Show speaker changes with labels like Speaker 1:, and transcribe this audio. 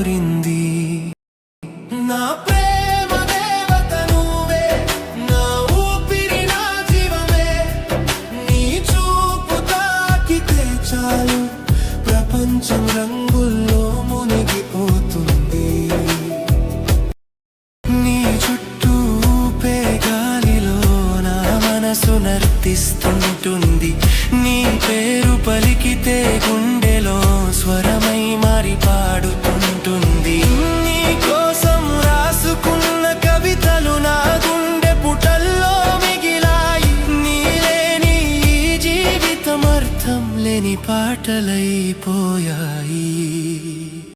Speaker 1: కోరింది. నా ప్రేమ దేవత నువ్వే, నా ఊపిరి నా జీవమే, నీ చూపు తాకితే చాలు ప్రపంచం రంగుల్లో మునిగిపోతుంది. నీ చుట్టూ ఊపే గాలిలో నా మనసు నర్తిస్తుంటుంది. నీ పేరు పలికితే గుండెలో స్వరమై మారి పాడుతుంటుంది. నీ కోసం రాసుకున్న కవితలు నా గుండె పుటల్లో మిగిలాయి. నీ లేని ఈ జీవితం అర్థం లేని పాటలైపోయాయి.